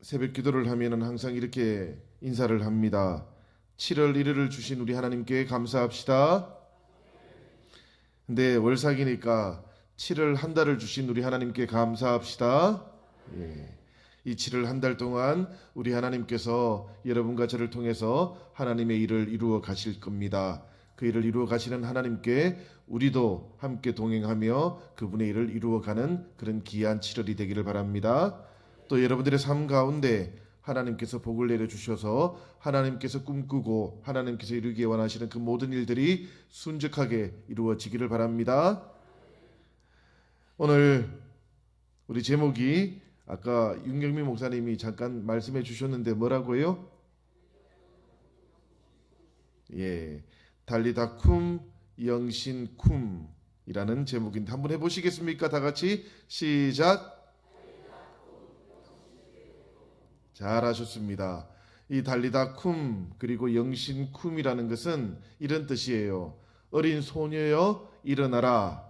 새벽 기도를 하면은 항상 이렇게 인사를 합니다. 7월 1일을 주신 우리 하나님께 감사합시다. 근데 월삭이니까 7월 한 달을 주신 우리 하나님께 감사합시다. 예. 이 7월 한 달 동안 우리 하나님께서 여러분과 저를 통해서 하나님의 일을 이루어 가실 겁니다. 그 일을 이루어 가시는 하나님께 우리도 함께 동행하며 그분의 일을 이루어가는 그런 귀한 7월이 되기를 바랍니다. 또 여러분들의 삶 가운데 하나님께서 복을 내려주셔서 하나님께서 꿈꾸고 하나님께서 이루기 원하시는 그 모든 일들이 순적하게 이루어지기를 바랍니다. 오늘 우리 제목이 아까 윤경민 목사님이 잠깐 말씀해 주셨는데 뭐라고요? 예, 달리다 쿰 영신 쿰이라는 제목인데 한번 해보시겠습니까? 다 같이 시작. 잘하셨습니다. 이 달리다 쿰 그리고 영신 쿰이라는 것은 이런 뜻이에요. 어린 소녀여 일어나라,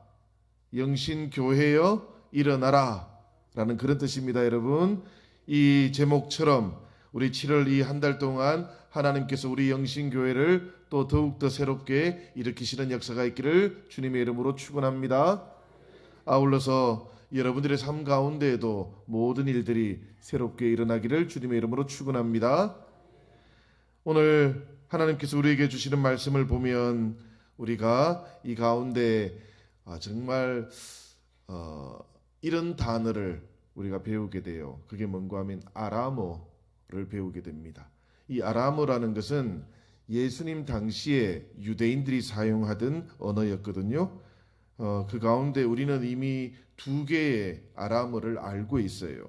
영신 교회여 일어나라 라는 그런 뜻입니다. 여러분, 이 제목처럼 우리 7월 이 한 달 동안 하나님께서 우리 영신교회를 또 더욱더 새롭게 일으키시는 역사가 있기를 주님의 이름으로 축원합니다. 아울러서 여러분들의 삶 가운데에도 모든 일들이 새롭게 일어나기를 주님의 이름으로 축원합니다. 오늘 하나님께서 우리에게 주시는 말씀을 보면 우리가 이 가운데 정말 이런 단어를 우리가 배우게 돼요. 그게 뭔가 하면 아람어를 배우게 됩니다. 이 아람어라는 것은 예수님 당시에 유대인들이 사용하던 언어였거든요. 그 가운데 우리는 이미 두 개의 아람어를 알고 있어요.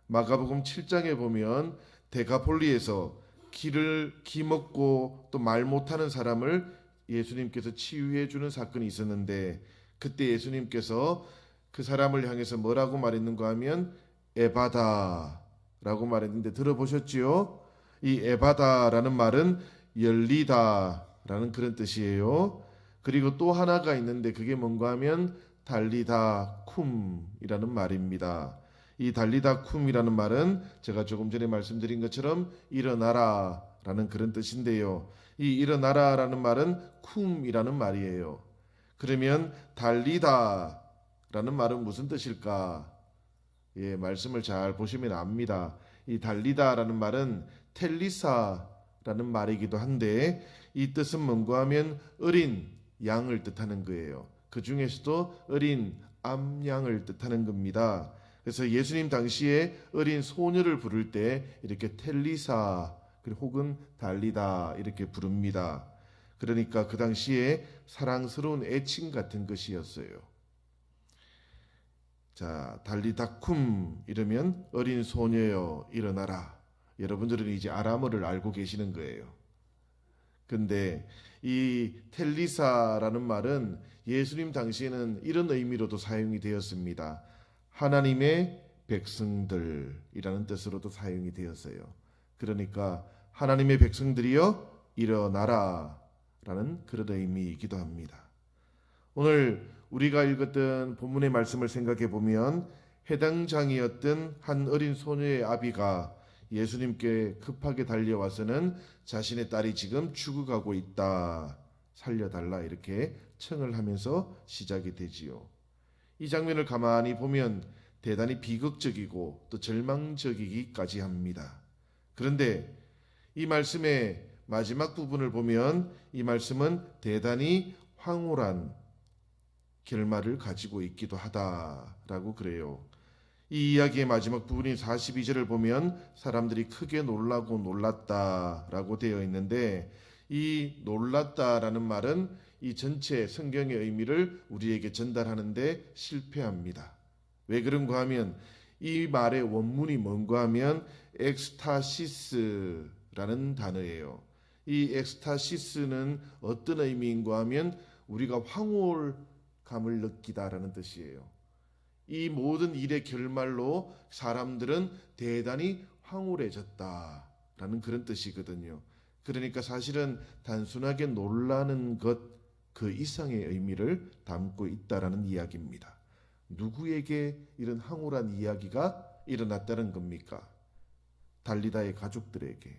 마가복음 7장에 보면 데가폴리에서 기 먹고 또 말 못하는 사람을 예수님께서 치유해 주는 사건이 있었는데 그때 예수님께서 그 사람을 향해서 뭐라고 말했는가 하면 에바다라고 말했는데 들어보셨지요? 이 에바다라는 말은 열리다라는 그런 뜻이에요. 그리고 또 하나가 있는데 그게 뭔가 하면 달리다 쿰이라는 말입니다. 이 달리다 쿰이라는 말은 제가 조금 전에 말씀드린 것처럼 일어나라라는 그런 뜻인데요. 이 일어나라라는 말은 쿰이라는 말이에요. 그러면 달리다 라는 말은 무슨 뜻일까? 예, 말씀을 잘 보시면 압니다. 이 달리다라는 말은 텔리사라는 말이기도 한데 이 뜻은 뭔가 하면 어린 양을 뜻하는 거예요. 그 중에서도 어린 암양을 뜻하는 겁니다. 그래서 예수님 당시에 어린 소녀를 부를 때 이렇게 텔리사 혹은 달리다 이렇게 부릅니다. 그러니까 그 당시에 사랑스러운 애칭 같은 것이었어요. 자, 달리다 쿰 이러면 어린 소녀여 일어나라. 여러분들은 이제 아람어를 알고 계시는 거예요. 근데 이 텔리사라는 말은 예수님 당시에는 이런 의미로도 사용이 되었습니다. 하나님의 백성들이라는 뜻으로도 사용이 되었어요. 그러니까 하나님의 백성들이여 일어나라 라는 그런 의미이기도 합니다. 오늘 우리가 읽었던 본문의 말씀을 생각해 보면 해당 장이었던 한 어린 소녀의 아비가 예수님께 급하게 달려와서는 자신의 딸이 지금 죽어가고 있다, 살려달라 이렇게 청을 하면서 시작이 되지요. 이 장면을 가만히 보면 대단히 비극적이고 또 절망적이기까지 합니다. 그런데 이 말씀의 마지막 부분을 보면 이 말씀은 대단히 황홀한 결말을 가지고 있기도 하다라고 그래요. 이 이야기의 마지막 부분인 42절을 보면 사람들이 크게 놀라고 놀랐다라고 되어 있는데 이 놀랐다라는 말은 이 전체 성경의 의미를 우리에게 전달하는데 실패합니다. 왜 그런가 하면 이 말의 원문이 뭔가 하면 엑스타시스라는 단어예요. 이 엑스타시스는 어떤 의미인가 하면 우리가 황홀감을 느끼다라는 뜻이에요. 이 모든 일의 결말로 사람들은 대단히 황홀해졌다라는 그런 뜻이거든요. 그러니까 사실은 단순하게 놀라는 것 그 이상의 의미를 담고 있다라는 이야기입니다. 누구에게 이런 황홀한 이야기가 일어났다는 겁니까? 달리다의 가족들에게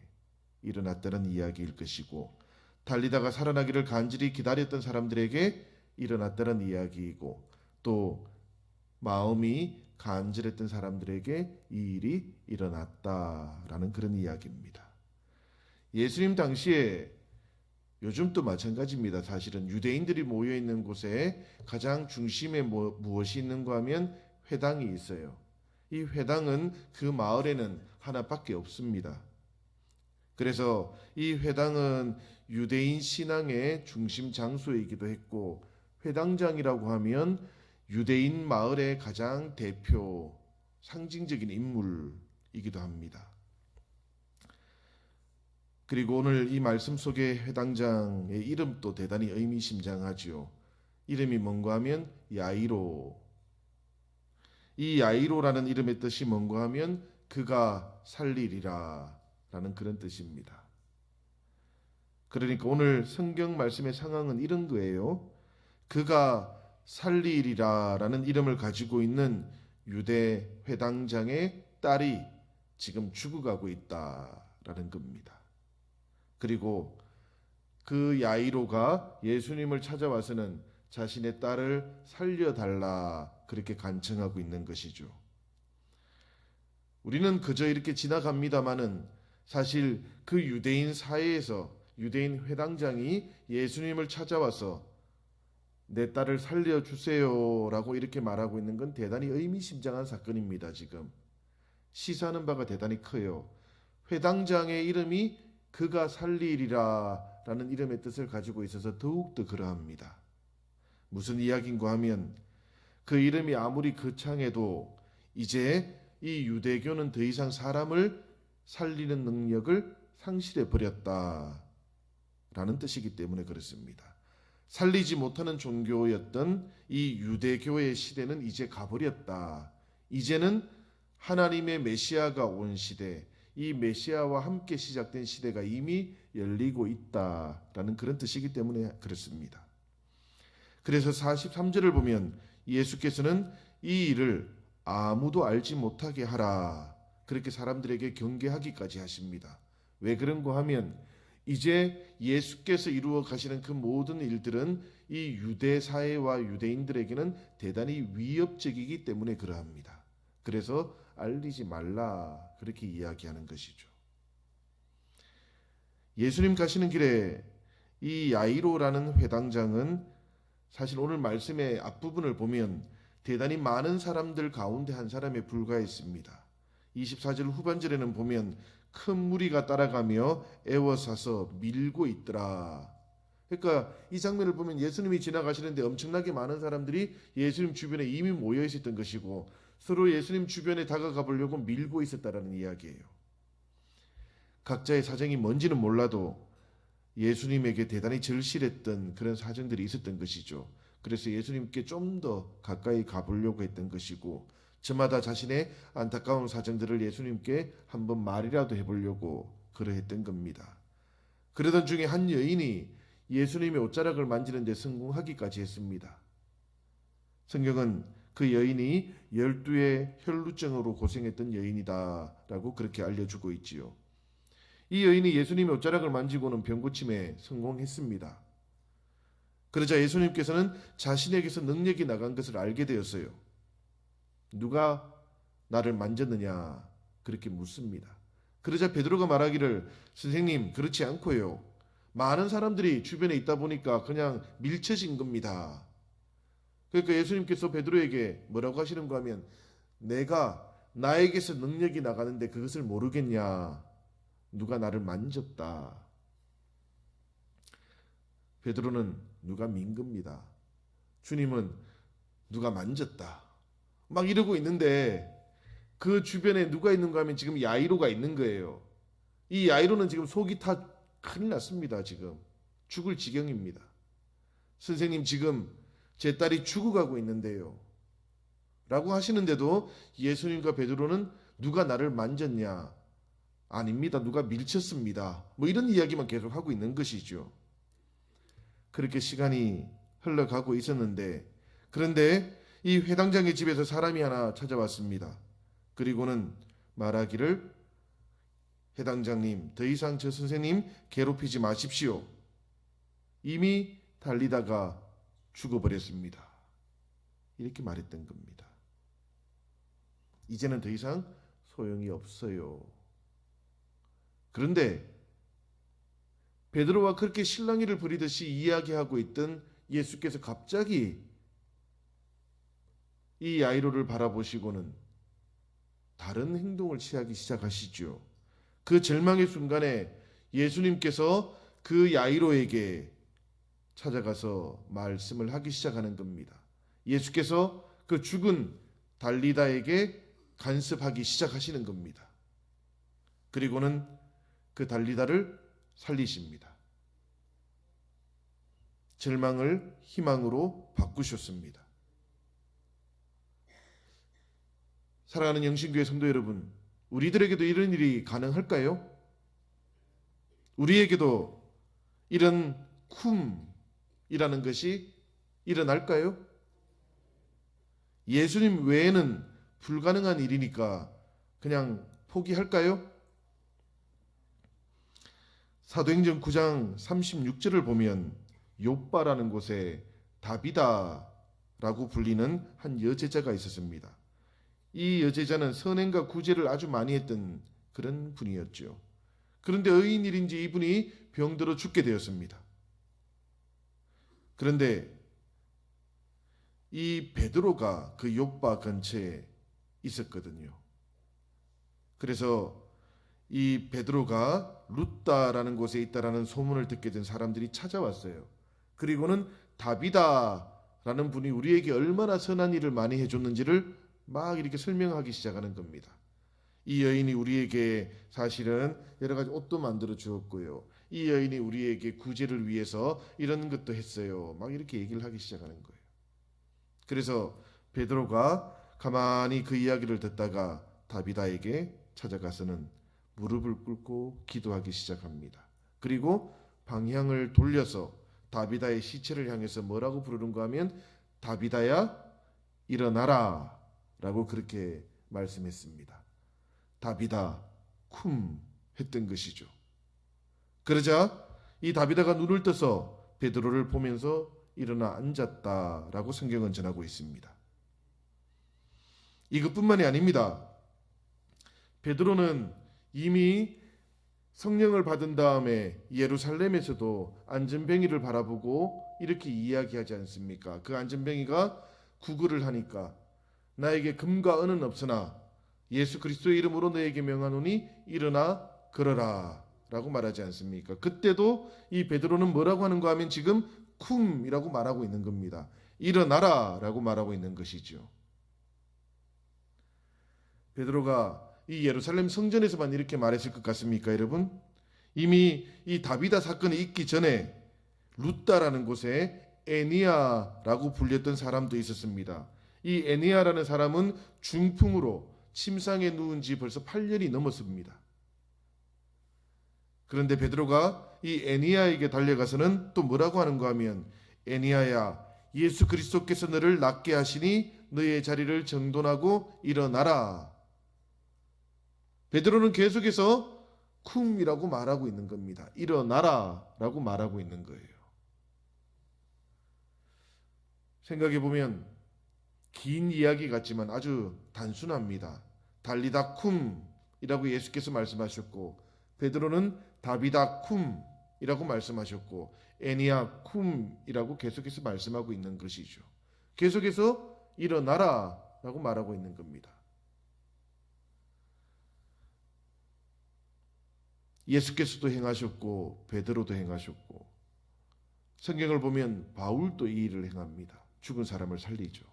일어났다는 이야기일 것이고, 달리다가 살아나기를 간절히 기다렸던 사람들에게 일어났다는 이야기이고, 또 마음이 간절했던 사람들에게 이 일이 일어났다라는 그런 이야기입니다. 예수님 당시에 요즘도 마찬가지입니다. 사실은 유대인들이 모여 있는 곳에 가장 중심에 무엇이 있는가 하면 회당이 있어요. 이 회당은 그 마을에는 하나밖에 없습니다. 그래서 이 회당은 유대인 신앙의 중심 장소이기도 했고, 회당장이라고 하면 유대인 마을의 가장 대표 상징적인 인물이기도 합니다. 그리고 오늘 이 말씀 속의 회당장의 이름도 대단히 의미심장하지요. 이름이 뭔가 하면 야이로. 이 야이로라는 이름의 뜻이 뭔가 하면 그가 살리리라 라는 그런 뜻입니다. 그러니까 오늘 성경 말씀의 상황은 이런 거예요. 그가 살리리라 라는 이름을 가지고 있는 유대 회당장의 딸이 지금 죽어가고 있다라는 겁니다. 그리고 그 야이로가 예수님을 찾아와서는 자신의 딸을 살려달라 그렇게 간청하고 있는 것이죠. 우리는 그저 이렇게 지나갑니다마는 사실 그 유대인 사회에서 유대인 회당장이 예수님을 찾아와서 내 딸을 살려주세요 라고 이렇게 말하고 있는 건 대단히 의미심장한 사건입니다. 지금 시사하는 바가 대단히 커요. 회당장의 이름이 그가 살리리라 라는 이름의 뜻을 가지고 있어서 더욱더 그러합니다. 무슨 이야기인가 하면 그 이름이 아무리 거창해도 이제 이 유대교는 더 이상 사람을 살리는 능력을 상실해 버렸다 라는 뜻이기 때문에 그렇습니다. 살리지 못하는 종교였던 이 유대교의 시대는 이제 가버렸다. 이제는 하나님의 메시아가 온 시대, 이 메시아와 함께 시작된 시대가 이미 열리고 있다라는 그런 뜻이기 때문에 그렇습니다. 그래서 43절을 보면 예수께서는 이 일을 아무도 알지 못하게 하라 그렇게 사람들에게 경계하기까지 하십니다. 왜 그런가 하면 이제 예수께서 이루어 가시는 그 모든 일들은 이 유대 사회와 유대인들에게는 대단히 위협적이기 때문에 그러합니다. 그래서 알리지 말라 그렇게 이야기하는 것이죠. 예수님 가시는 길에 이 야이로라는 회당장은 사실 오늘 말씀의 앞부분을 보면 대단히 많은 사람들 가운데 한 사람에 불과했습니다. 24절 후반절에는 보면 큰 무리가 따라가며 애워싸서 밀고 있더라. 그러니까 이 장면을 보면 예수님이 지나가시는데 엄청나게 많은 사람들이 예수님 주변에 이미 모여 있었던 것이고 서로 예수님 주변에 다가가 보려고 밀고 있었다라는 이야기예요. 각자의 사정이 뭔지는 몰라도 예수님에게 대단히 절실했던 그런 사정들이 있었던 것이죠. 그래서 예수님께 좀 더 가까이 가보려고 했던 것이고 저마다 자신의 안타까운 사정들을 예수님께 한번 말이라도 해보려고 그러했던 겁니다. 그러던 중에 한 여인이 예수님의 옷자락을 만지는 데 성공하기까지 했습니다. 성경은 그 여인이 12의 혈루증으로 고생했던 여인이다라고 그렇게 알려주고 있지요. 이 여인이 예수님의 옷자락을 만지고는 병고침에 성공했습니다. 그러자 예수님께서는 자신에게서 능력이 나간 것을 알게 되었어요. 누가 나를 만졌느냐 그렇게 묻습니다. 그러자 베드로가 말하기를 선생님 그렇지 않고요. 많은 사람들이 주변에 있다 보니까 그냥 밀쳐진 겁니다. 그러니까 예수님께서 베드로에게 뭐라고 하시는가 하면 내가 나에게서 능력이 나가는데 그것을 모르겠냐. 누가 나를 만졌다. 베드로는 누가 민 겁니다. 주님은 누가 만졌다. 막 이러고 있는데 그 주변에 누가 있는가 하면 지금 야이로가 있는 거예요. 이 야이로는 지금 속이 다 큰일 났습니다. 지금 죽을 지경입니다. 선생님 지금 제 딸이 죽어가고 있는데요. 라고 하시는데도 예수님과 베드로는 누가 나를 만졌냐? 아닙니다. 누가 밀쳤습니다. 뭐 이런 이야기만 계속 하고 있는 것이죠. 그렇게 시간이 흘러가고 있었는데 그런데 이 회당장의 집에서 사람이 하나 찾아왔습니다. 그리고는 말하기를 해당장님, 더 이상 저 선생님 괴롭히지 마십시오. 이미 달리다가 죽어버렸습니다. 이렇게 말했던 겁니다. 이제는 더 이상 소용이 없어요. 그런데 베드로와 그렇게 실랑이를 벌이듯이 이야기하고 있던 예수께서 갑자기 이 야이로를 바라보시고는 다른 행동을 취하기 시작하시죠. 그 절망의 순간에 예수님께서 그 야이로에게 찾아가서 말씀을 하기 시작하는 겁니다. 예수께서 그 죽은 달리다에게 간섭하기 시작하시는 겁니다. 그리고는 그 달리다를 살리십니다. 절망을 희망으로 바꾸셨습니다. 사랑하는 영신교회 성도 여러분, 우리들에게도 이런 일이 가능할까요? 우리에게도 이런 쿰이라는 것이 일어날까요? 예수님 외에는 불가능한 일이니까 그냥 포기할까요? 사도행전 9장 36절을 보면 욥바라는 곳에 다비다라고 불리는 한 여제자가 있었습니다. 이 여제자는 선행과 구제를 아주 많이 했던 그런 분이었죠. 그런데 의인일인지 이분이 병들어 죽게 되었습니다. 그런데 이 베드로가 그 욥바 근처에 있었거든요. 그래서 이 베드로가 룻다라는 곳에 있다라는 소문을 듣게 된 사람들이 찾아왔어요. 그리고는 다비다라는 분이 우리에게 얼마나 선한 일을 많이 해줬는지를 막 이렇게 설명하기 시작하는 겁니다. 이 여인이 우리에게 사실은 여러 가지 옷도 만들어 주었고요. 이 여인이 우리에게 구제를 위해서 이런 것도 했어요. 막 이렇게 얘기를 하기 시작하는 거예요. 그래서 베드로가 가만히 그 이야기를 듣다가 다비다에게 찾아가서는 무릎을 꿇고 기도하기 시작합니다. 그리고 방향을 돌려서 다비다의 시체를 향해서 뭐라고 부르는가 하면 다비다야 일어나라 라고 그렇게 말씀했습니다. 다비다 쿰 했던 것이죠. 그러자 이 다비다가 눈을 떠서 베드로를 보면서 일어나 앉았다라고 성경은 전하고 있습니다. 이것뿐만이 아닙니다. 베드로는 이미 성령을 받은 다음에 예루살렘에서도 안전뱅이를 바라보고 이렇게 이야기하지 않습니까? 그 안전뱅이가 구걸을 하니까 나에게 금과 은은 없으나 예수 그리스도의 이름으로 너에게 명하노니 일어나 걸어라 라고 말하지 않습니까? 그때도 이 베드로는 뭐라고 하는가 하면 지금 쿰이라고 말하고 있는 겁니다. 일어나라 라고 말하고 있는 것이죠. 베드로가 이 예루살렘 성전에서만 이렇게 말했을 것 같습니까, 여러분? 이미 이 다비다 사건이 있기 전에 룻다라는 곳에 에니야라고 불렸던 사람도 있었습니다. 이 에니야라는 사람은 중풍으로 침상에 누운 지 벌써 8년이 넘었습니다. 그런데 베드로가 이 에니야에게 달려가서는 또 뭐라고 하는가 하면 에니야야 예수 그리스도께서 너를 낫게 하시니 너의 자리를 정돈하고 일어나라. 베드로는 계속해서 쿰이라고 말하고 있는 겁니다. 일어나라 라고 말하고 있는 거예요. 생각해 보면 긴 이야기 같지만 아주 단순합니다. 달리다 쿰이라고 예수께서 말씀하셨고 베드로는 다비다 쿰이라고 말씀하셨고 에니야 쿰이라고 계속해서 말씀하고 있는 것이죠. 계속해서 일어나라 라고 말하고 있는 겁니다. 예수께서도 행하셨고 베드로도 행하셨고 성경을 보면 바울도 이 일을 행합니다. 죽은 사람을 살리죠.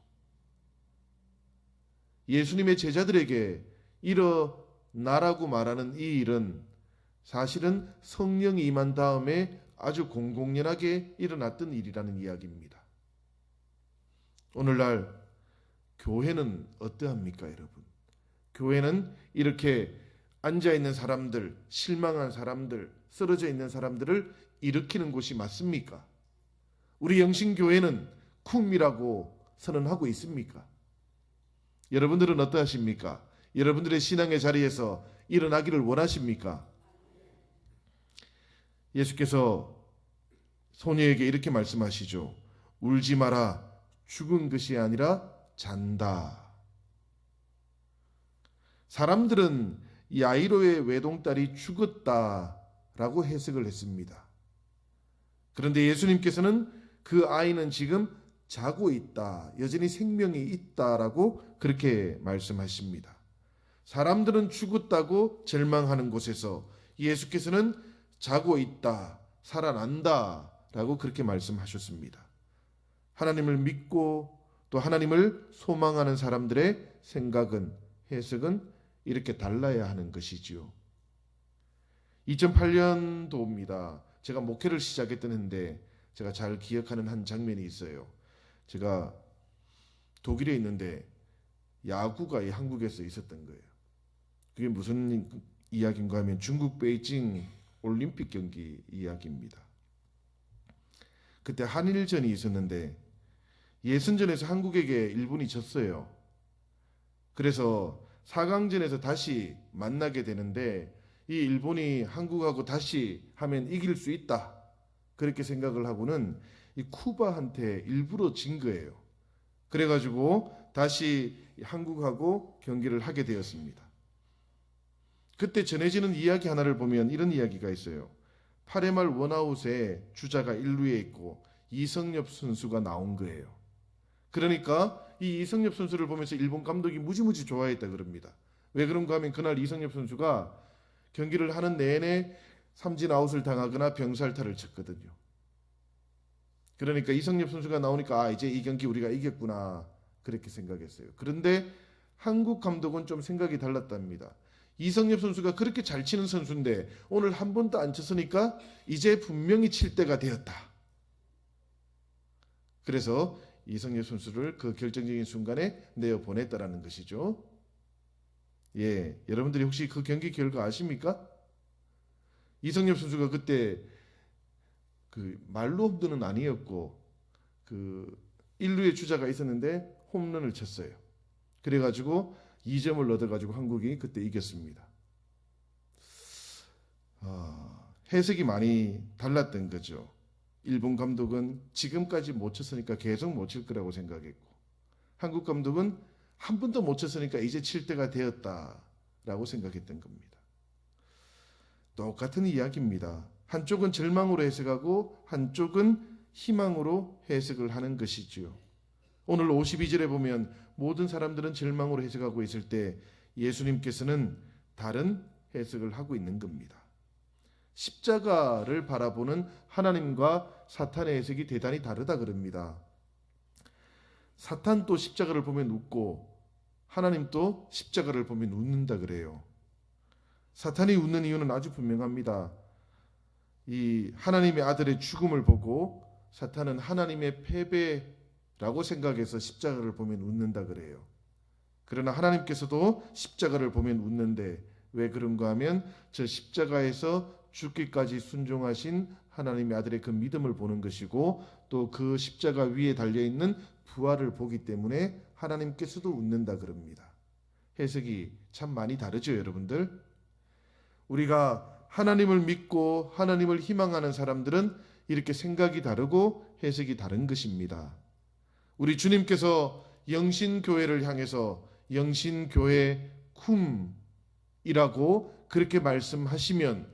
예수님의 제자들에게 일어나라고 말하는 이 일은 사실은 성령이 임한 다음에 아주 공공연하게 일어났던 일이라는 이야기입니다. 오늘날 교회는 어떠합니까, 여러분? 교회는 이렇게 앉아있는 사람들, 실망한 사람들, 쓰러져 있는 사람들을 일으키는 곳이 맞습니까? 우리 영신교회는 쿰이라고 선언하고 있습니까? 여러분들은 어떠하십니까? 여러분들의 신앙의 자리에서 일어나기를 원하십니까? 예수께서 소녀에게 이렇게 말씀하시죠. 울지 마라. 죽은 것이 아니라 잔다. 사람들은 야이로의 외동딸이 죽었다라고 해석을 했습니다. 그런데 예수님께서는 그 아이는 지금 자고 있다, 여전히 생명이 있다라고 그렇게 말씀하십니다. 사람들은 죽었다고 절망하는 곳에서 예수께서는 자고 있다, 살아난다라고 그렇게 말씀하셨습니다. 하나님을 믿고 또 하나님을 소망하는 사람들의 생각은, 해석은 이렇게 달라야 하는 것이지요. 2008년도입니다. 제가 목회를 시작했던 해인데 제가 잘 기억하는 한 장면이 있어요. 제가 독일에 있는데 야구가 한국에서 있었던 거예요. 그게 무슨 이야기인가 하면 중국 베이징 올림픽 경기 이야기입니다. 그때 한일전이 있었는데 예선전에서 한국에게 일본이 졌어요. 그래서 4강전에서 다시 만나게 되는데 이 일본이 한국하고 다시 하면 이길 수 있다, 그렇게 생각을 하고는 이 쿠바한테 일부러 진 거예요. 그래가지고 다시 한국하고 경기를 하게 되었습니다. 그때 전해지는 이야기 하나를 보면 이런 이야기가 있어요. 8회 말 원아웃에 주자가 1루에 있고 이성엽 선수가 나온 거예요. 그러니까 이 이성엽 선수를 보면서 일본 감독이 무지무지 좋아했다 그럽니다. 왜 그런가 하면 그날 이성엽 선수가 경기를 하는 내내 삼진 아웃을 당하거나 병살타를 쳤거든요. 그러니까 이성엽 선수가 나오니까 이제 이 경기 우리가 이겼구나, 그렇게 생각했어요. 그런데 한국 감독은 좀 생각이 달랐답니다. 이성엽 선수가 그렇게 잘 치는 선수인데 오늘 한 번도 안 쳤으니까 이제 분명히 칠 때가 되었다. 그래서 이성엽 선수를 그 결정적인 순간에 내어보냈다라는 것이죠. 예, 여러분들이 혹시 그 경기 결과 아십니까? 이성엽 선수가 그때 그 말로 홈런은 아니었고 그 1루에 주자가 있었는데 홈런을 쳤어요. 그래가지고 2점을 얻어가지고 한국이 그때 이겼습니다. 해석이 많이 달랐던 거죠. 일본 감독은 지금까지 못 쳤으니까 계속 못 칠 거라고 생각했고, 한국 감독은 한 번도 못 쳤으니까 이제 칠 때가 되었다라고 생각했던 겁니다. 똑같은 이야기입니다. 한쪽은 절망으로 해석하고 한쪽은 희망으로 해석을 하는 것이지요. 오늘 52절에 보면 모든 사람들은 절망으로 해석하고 있을 때 예수님께서는 다른 해석을 하고 있는 겁니다. 십자가를 바라보는 하나님과 사탄의 해석이 대단히 다르다 그럽니다. 사탄도 십자가를 보면 웃고 하나님도 십자가를 보면 웃는다 그래요. 사탄이 웃는 이유는 아주 분명합니다. 이 하나님의 아들의 죽음을 보고 사탄은 하나님의 패배라고 생각해서 십자가를 보면 웃는다 그래요. 그러나 하나님께서도 십자가를 보면 웃는데 왜 그런가 하면 저 십자가에서 죽기까지 순종하신 하나님의 아들의 그 믿음을 보는 것이고 또 그 십자가 위에 달려있는 부활을 보기 때문에 하나님께서도 웃는다 그럽니다. 해석이 참 많이 다르죠, 여러분들. 우리가 하나님을 믿고 하나님을 희망하는 사람들은 이렇게 생각이 다르고 해석이 다른 것입니다. 우리 주님께서 영신교회를 향해서 영신교회 쿰이라고 그렇게 말씀하시면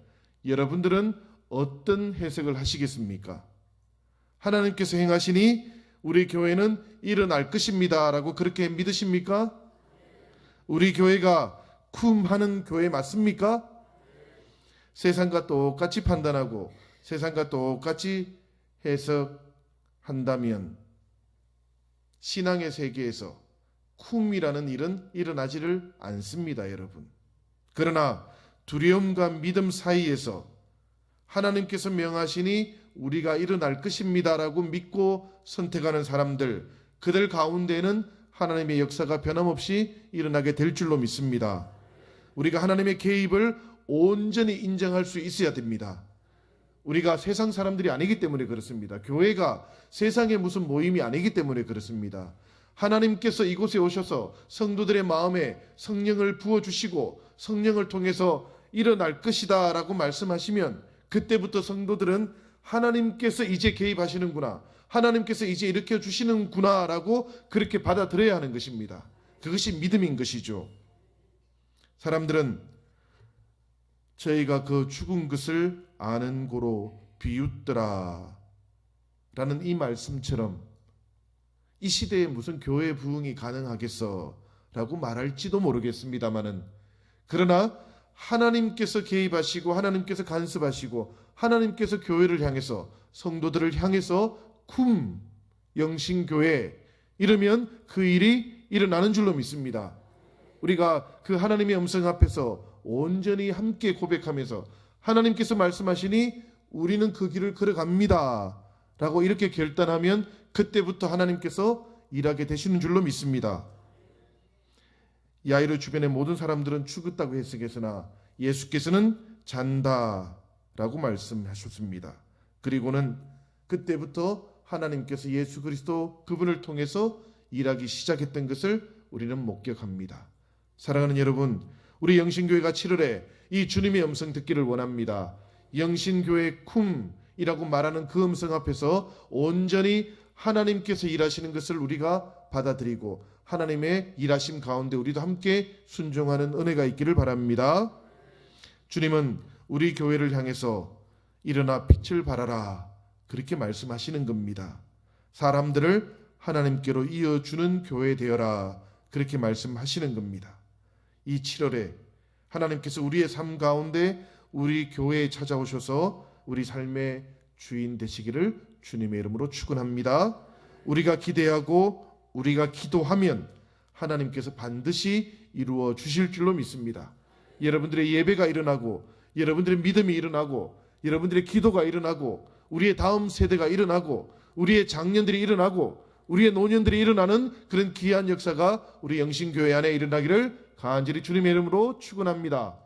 여러분들은 어떤 해석을 하시겠습니까? 하나님께서 행하시니 우리 교회는 일어날 것입니다 라고 그렇게 믿으십니까? 우리 교회가 쿰하는 교회 맞습니까? 세상과 똑같이 판단하고 세상과 똑같이 해석한다면 신앙의 세계에서 쿰이라는 일은 일어나지를 않습니다, 여러분. 그러나 두려움과 믿음 사이에서 하나님께서 명하시니 우리가 일어날 것입니다라고 믿고 선택하는 사람들, 그들 가운데는 하나님의 역사가 변함없이 일어나게 될 줄로 믿습니다. 우리가 하나님의 개입을 온전히 인정할 수 있어야 됩니다. 우리가 세상 사람들이 아니기 때문에 그렇습니다. 교회가 세상의 무슨 모임이 아니기 때문에 그렇습니다. 하나님께서 이곳에 오셔서 성도들의 마음에 성령을 부어주시고 성령을 통해서 일어날 것이다 라고 말씀하시면 그때부터 성도들은 하나님께서 이제 개입하시는구나, 하나님께서 이제 일으켜 주시는구나 라고 그렇게 받아들여야 하는 것입니다. 그것이 믿음인 것이죠. 사람들은 저희가 그 죽은 것을 아는 고로 비웃더라 라는 이 말씀처럼 이 시대에 무슨 교회 부흥이 가능하겠어 라고 말할지도 모르겠습니다마는, 그러나 하나님께서 개입하시고 하나님께서 간섭하시고 하나님께서 교회를 향해서, 성도들을 향해서 쿰 영신교회 이러면 그 일이 일어나는 줄로 믿습니다. 우리가 그 하나님의 음성 앞에서 온전히 함께 고백하면서 하나님께서 말씀하시니 우리는 그 길을 걸어갑니다 라고 이렇게 결단하면 그때부터 하나님께서 일하게 되시는 줄로 믿습니다. 야이로 주변의 모든 사람들은 죽었다고 해석했으나 예수께서는 잔다 라고 말씀하셨습니다. 그리고는 그때부터 하나님께서 예수 그리스도 그분을 통해서 일하기 시작했던 것을 우리는 목격합니다. 사랑하는 여러분, 우리 영신교회가 7월에 이 주님의 음성 듣기를 원합니다. 영신교회 쿰이라고 말하는 그 음성 앞에서 온전히 하나님께서 일하시는 것을 우리가 받아들이고 하나님의 일하심 가운데 우리도 함께 순종하는 은혜가 있기를 바랍니다. 주님은 우리 교회를 향해서 일어나 빛을 발하라 그렇게 말씀하시는 겁니다. 사람들을 하나님께로 이어주는 교회 되어라 그렇게 말씀하시는 겁니다. 이 7월에 하나님께서 우리의 삶 가운데 우리 교회에 찾아오셔서 우리 삶의 주인 되시기를 주님의 이름으로 축원합니다. 우리가 기대하고 우리가 기도하면 하나님께서 반드시 이루어 주실 줄로 믿습니다. 여러분들의 예배가 일어나고 여러분들의 믿음이 일어나고 여러분들의 기도가 일어나고 우리의 다음 세대가 일어나고 우리의 장년들이 일어나고 우리의 노년들이 일어나는 그런 귀한 역사가 우리 영신교회 안에 일어나기를 간절히 주님의 이름으로 축원합니다.